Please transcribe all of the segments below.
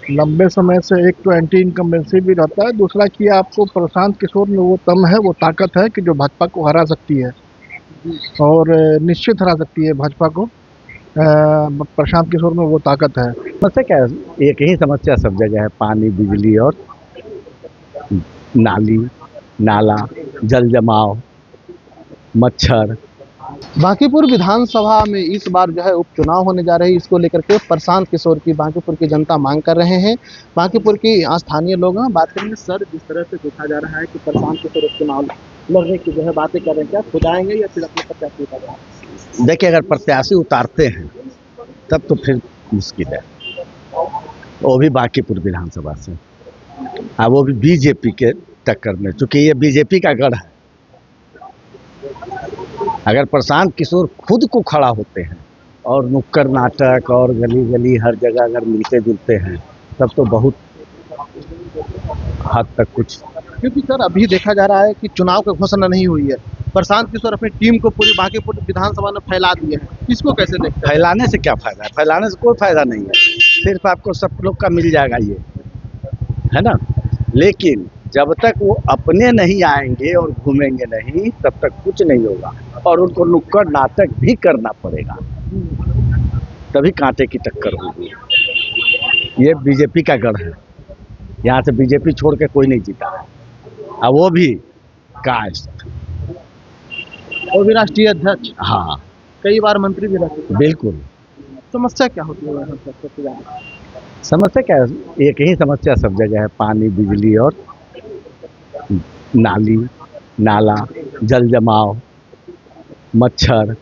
लंबे समय से एक तो एंटी इनकम्बेंसी भी रहता है, दूसरा कि आपको प्रशांत किशोर में वो दम है, वो ताकत है कि जो भाजपा को हरा सकती है और निश्चित हरा सकती है भाजपा को। प्रशांत किशोर में वो ताकत है। समस्या क्या है? एक ही समस्या सब जगह है, पानी, बिजली और नाली, नाला, जल जमाव, मच्छर। बांकीपुर विधानसभा में इस बार जो है उपचुनाव होने जा रहे हैं। इसको लेकर के प्रशांत किशोर की बांकीपुर की जनता मांग कर रहे हैं। बांकीपुर की स्थानीय लोग हैं, बात करेंगे। सर, जिस तरह से देखा जा रहा है कि प्रशांत किशोर उपचुनाव लड़ने की जो है बातें कर रहे हैं, क्या खुद आएंगे या फिर अपने प्रत्याशी उतारेंगे? देखिए, अगर प्रत्याशी उतारते हैं तब तो फिर मुश्किल है, वो भी बांकीपुर विधानसभा से। हाँ, वो भी बीजेपी के टक्कर में, चूंकि ये बीजेपी का गढ़ है। अगर प्रशांत किशोर खुद को खड़ा होते हैं और नुक्कड़ नाटक और गली गली हर जगह अगर मिलते जुलते हैं तब तो बहुत हद तक कुछ। क्योंकि सर अभी देखा जा रहा है कि चुनाव की घोषणा नहीं हुई है, प्रशांत किशोर अपनी टीम को पूरी बांकीपुर विधानसभा में फैला दिए हैं। इसको कैसे देखते हैं? फैलाने से क्या फायदा है? फैलाने से कोई फायदा नहीं है, सिर्फ आपको सब लोग का मिल जाएगा ये, है ना। लेकिन जब तक वो अपने नहीं आएंगे और घूमेंगे नहीं तब तक कुछ नहीं होगा, और उनको नुक्कड़ नाटक भी करना पड़ेगा, तभी कांटे की टक्कर होगी। ये बीजेपी का गढ़ है, यहाँ से बीजेपी छोड़ के कोई नहीं जीता है, और वो भी कास्ट। वो भी राष्ट्रीय अध्यक्ष, हाँ कई बार मंत्री भी रह चुके हैं। बिल्कुल। समस्या क्या होती है यहाँ पर सबसे ज्यादा? समस्या क्या है? एक ही समस्या सब जगह है, पानी, बिजली और नाली, नाला, जल जमाव, मच्छर।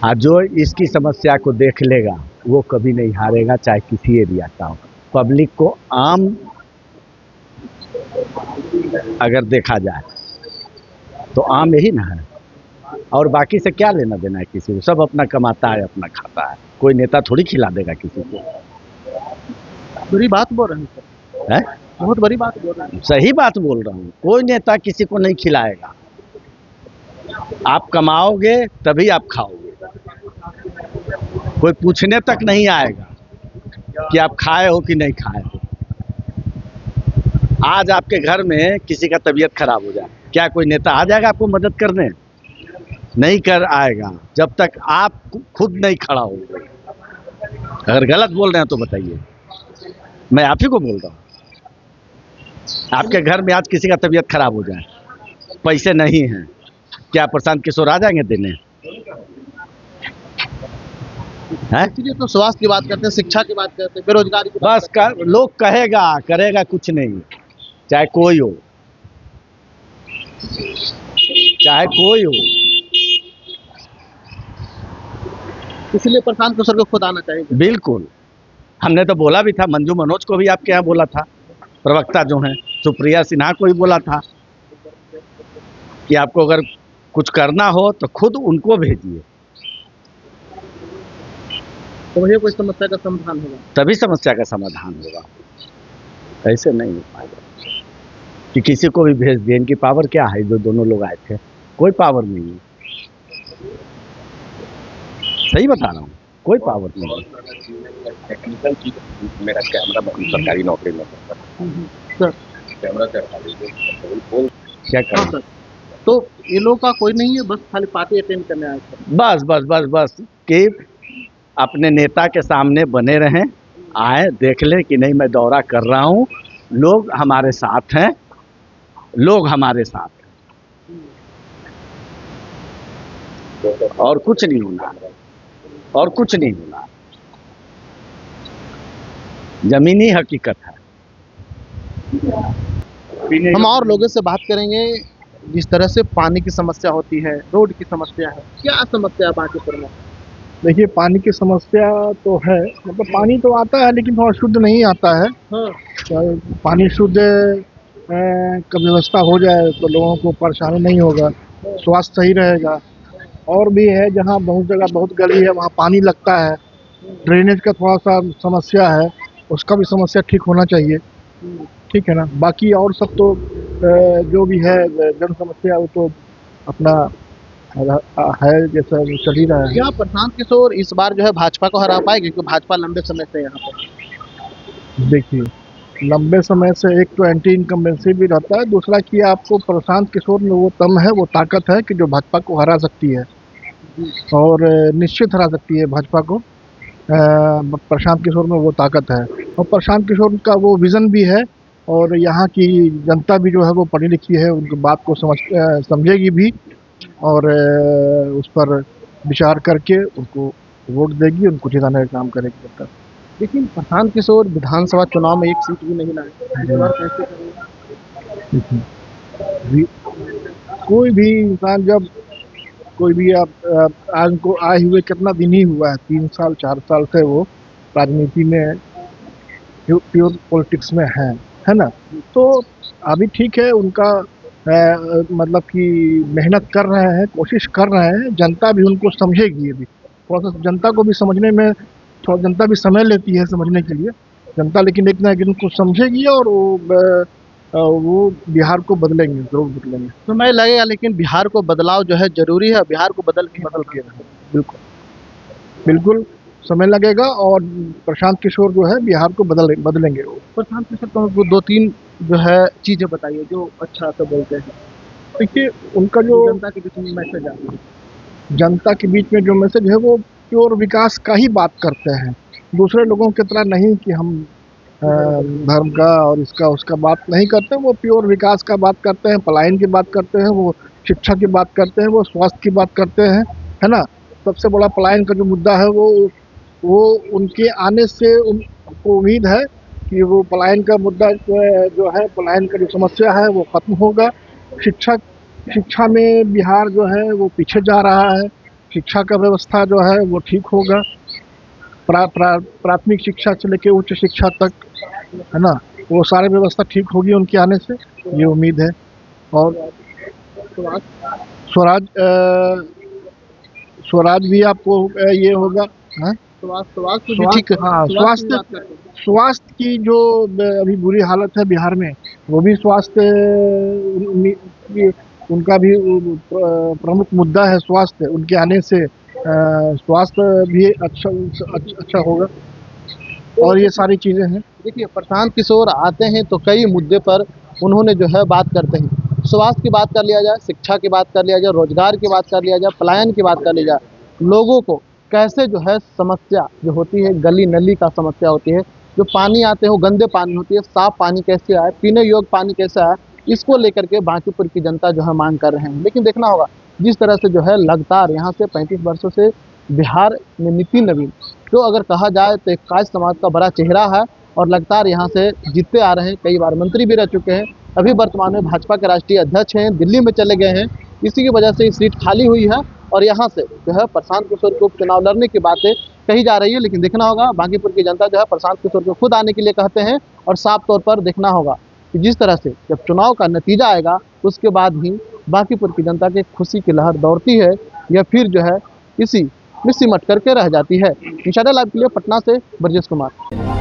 हाँ, जो इसकी समस्या को देख लेगा वो कभी नहीं हारेगा, चाहे किसी एरिया का हो। पब्लिक को आम अगर देखा जाए तो आम यही ना है, और बाकी से क्या लेना देना है किसी को? सब अपना कमाता है, अपना खाता है। कोई नेता थोड़ी खिला देगा किसी को। बड़ी बात बोल रहे हैं सर, है? बहुत बड़ी बात बोल रहे हैं। सही बात बोल रहा हूँ, कोई नेता किसी को नहीं खिलाएगा। आप कमाओगे तभी आप खाओगे, कोई पूछने तक नहीं आएगा कि आप खाए हो कि नहीं खाए हो। आज आपके घर में किसी का तबीयत खराब हो जाए, क्या कोई नेता आ जाएगा आपको मदद करने? नहीं कर आएगा जब तक आप खुद नहीं खड़ा होगे। अगर गलत बोल रहे हैं तो बताइए, मैं आप ही को बोल रहा हूँ। आपके घर में आज किसी का तबीयत खराब हो जाए, पैसे नहीं हैं, क्या प्रशांत किशोर आ जाएंगे देने? इसलिए तो स्वास्थ्य की बात करते हैं, शिक्षा की बात करते हैं, बेरोजगारी की बात बस लोग कहेगा, करेगा कुछ नहीं, चाहे कोई हो, चाहे कोई हो। इसलिए प्रशांत किशोर को खुद आना चाहिए। बिल्कुल, हमने तो बोला भी था, मंजू मनोज को भी आपके यहाँ बोला था, प्रवक्ता जो हैं, सुप्रिया सिन्हा को भी बोला था कि आपको अगर कुछ करना हो तो खुद उनको भेजिए, तो वही कोई समस्या का समाधान होगा, तभी समस्या का समाधान होगा। ऐसे नहीं हो पाएगा कि किसी को भी भेज दिए। इनकी पावर क्या है? जो दोनों लोग आए थे, कोई पावर नहीं है। सही बता रहा हूँ, कोई पावर नहीं है। टेक्निकल चीज, मेरा कैमरा सरकारी नौकरी में सर कैमरा क्या हाँ करें? सर, तो ये लोग का कोई नहीं है, बस खाली पार्टी अटेंड करने आए थे। बस बस बस बस कि अपने नेता के सामने बने रहें, आए देख ले कि नहीं मैं दौरा कर रहा हूँ, लोग हमारे साथ हैं, लोग हमारे साथ हैं, और कुछ नहीं होना, और कुछ नहीं होना। जमीनी हकीकत है। हम और लोगों से बात करेंगे। जिस तरह से पानी की समस्या होती है, रोड की समस्या है, क्या समस्या है बांकीपुर में? देखिए, पानी की समस्या तो है, मतलब पानी तो आता है लेकिन थोड़ा शुद्ध नहीं आता है। हाँ, पानी शुद्ध का व्यवस्था हो जाए तो लोगों को परेशानी नहीं होगा, स्वास्थ्य सही रहेगा। और भी है, जहाँ बहुत जगह बहुत गली है वहाँ पानी लगता है, ड्रेनेज का थोड़ा सा समस्या है, उसका भी समस्या ठीक होना चाहिए। ठीक है ना। बाकी और सब तो जो भी है जन समस्या वो तो अपना है, जैसा चल ही रहा है। क्या प्रशांत किशोर इस बार जो है भाजपा को हरा पाएगी? क्योंकि भाजपा लंबे समय से यहाँ पर देखिए, लंबे समय से एक तो एंटी इनकम्बेंसी भी रहता है, दूसरा कि आपको प्रशांत किशोर में वो दम है, वो ताकत है कि जो भाजपा को हरा सकती है और निश्चित हरा सकती है भाजपा को। प्रशांत किशोर में वो ताकत है और प्रशांत किशोर का वो विज़न भी है और यहाँ की जनता भी जो है वो पढ़ी लिखी है, उनकी बात को समझेगी भी और उस पर विचार करके उनको वोट देगी, उनको जिताने का काम करेगी जनता। लेकिन प्रशांत किशोर विधानसभा चुनाव में एक सीट भी नहीं लाए, इस बार कैसे करेंगे? कोई भी इंसान जब कोई भी आज को आए हुए कितना दिन ही हुआ है, 3 साल 4 साल से वो राजनीति में प्योर पॉलिटिक्स में है ना। तो अभी ठीक है, उनका मतलब कि मेहनत कर रहे हैं, कोशिश कर रहे हैं, जनता भी उनको समझेगी। अभी थोड़ा सा जनता को भी समझने में थोड़ा जनता भी समय लेती है समझने के लिए जनता, लेकिन एक ना एक दिन उनको समझेगी और वो बिहार को बदलेंगे, जरूर बदलेंगे। समय लगेगा, लेकिन बिहार को बदलाव जो है जरूरी है, बिहार को बदल के बिल्कुल बिल्कुल समय लगेगा और प्रशांत किशोर जो है बिहार को बदलेंगे वो। प्रशांत किशोर को 2-3 जो है चीजें बताइए जो अच्छा से बोलते हैं, देखिए उनका जो जनता के बीच में मैसेज आता है। जनता के बीच में जो मैसेज है वो प्योर विकास का ही बात करते हैं, दूसरे लोगों की तरह नहीं कि हम धर्म का और इसका उसका बात नहीं करते। वो प्योर विकास का बात करते हैं, पलायन की बात करते हैं, वो शिक्षा की बात करते हैं, वो स्वास्थ्य की बात करते हैं, है ना। सबसे बड़ा पलायन का जो मुद्दा है वो उनके आने से उनको उम्मीद है कि वो पलायन का मुद्दा जो है पलायन का जो समस्या है वो खत्म होगा। शिक्षा में बिहार जो है वो पीछे जा रहा है, शिक्षा का व्यवस्था जो है वो ठीक होगा, प्राथमिक शिक्षा से लेकर उच्च शिक्षा तक, है ना, वो सारी व्यवस्था ठीक होगी उनके आने से, ये उम्मीद है। और स्वराज स्वराज भी आपको ये होगा। हाँ? स्वास्थ्य की जो अभी बुरी हालत है बिहार में, वो भी स्वास्थ्य उनका भी प्रमुख मुद्दा है। स्वास्थ्य उनके आने से स्वास्थ्य भी अच्छा होगा और ये सारी चीज़ें हैं। देखिए, प्रशांत किशोर आते हैं तो कई मुद्दे पर उन्होंने जो है बात करते हैं। स्वास्थ्य की बात कर लिया जाए, शिक्षा की बात कर लिया जाए, रोजगार की बात कर लिया जाए, पलायन की बात कर लिया जाए, लोगों को कैसे जो है समस्या जो होती है, गली नली का समस्या होती है, जो पानी आते हैं वो गंदे पानी होती है, साफ पानी कैसे आए, पीने योग्य पानी कैसे आए, इसको लेकर के बांकीपुर की जनता जो है मांग कर रहे हैं। लेकिन देखना होगा जिस तरह से जो है लगातार यहाँ से 35 वर्षों से बिहार में नितिन नवीन जो अगर कहा जाए तो एक काज समाज का बड़ा चेहरा है और लगातार यहाँ से जीतते आ रहे हैं, कई बार मंत्री भी रह चुके हैं, अभी वर्तमान में भाजपा के राष्ट्रीय अध्यक्ष हैं, दिल्ली में चले गए हैं, इसी की वजह से सीट खाली हुई है और यहाँ से जो है प्रशांत किशोर को उपचुनाव लड़ने की बातें कही जा रही है। लेकिन देखना होगा बांकीपुर की जनता जो है प्रशांत किशोर को खुद आने के लिए कहते हैं और साफ तौर पर देखना होगा कि जिस तरह से जब चुनाव का नतीजा आएगा उसके बाद भी बांकीपुर की जनता के खुशी की लहर दौड़ती है या फिर जो है इसी में सिमट करके रह जाती है। इंशाल्लाह लाइव के लिए पटना से ब्रजेश कुमार।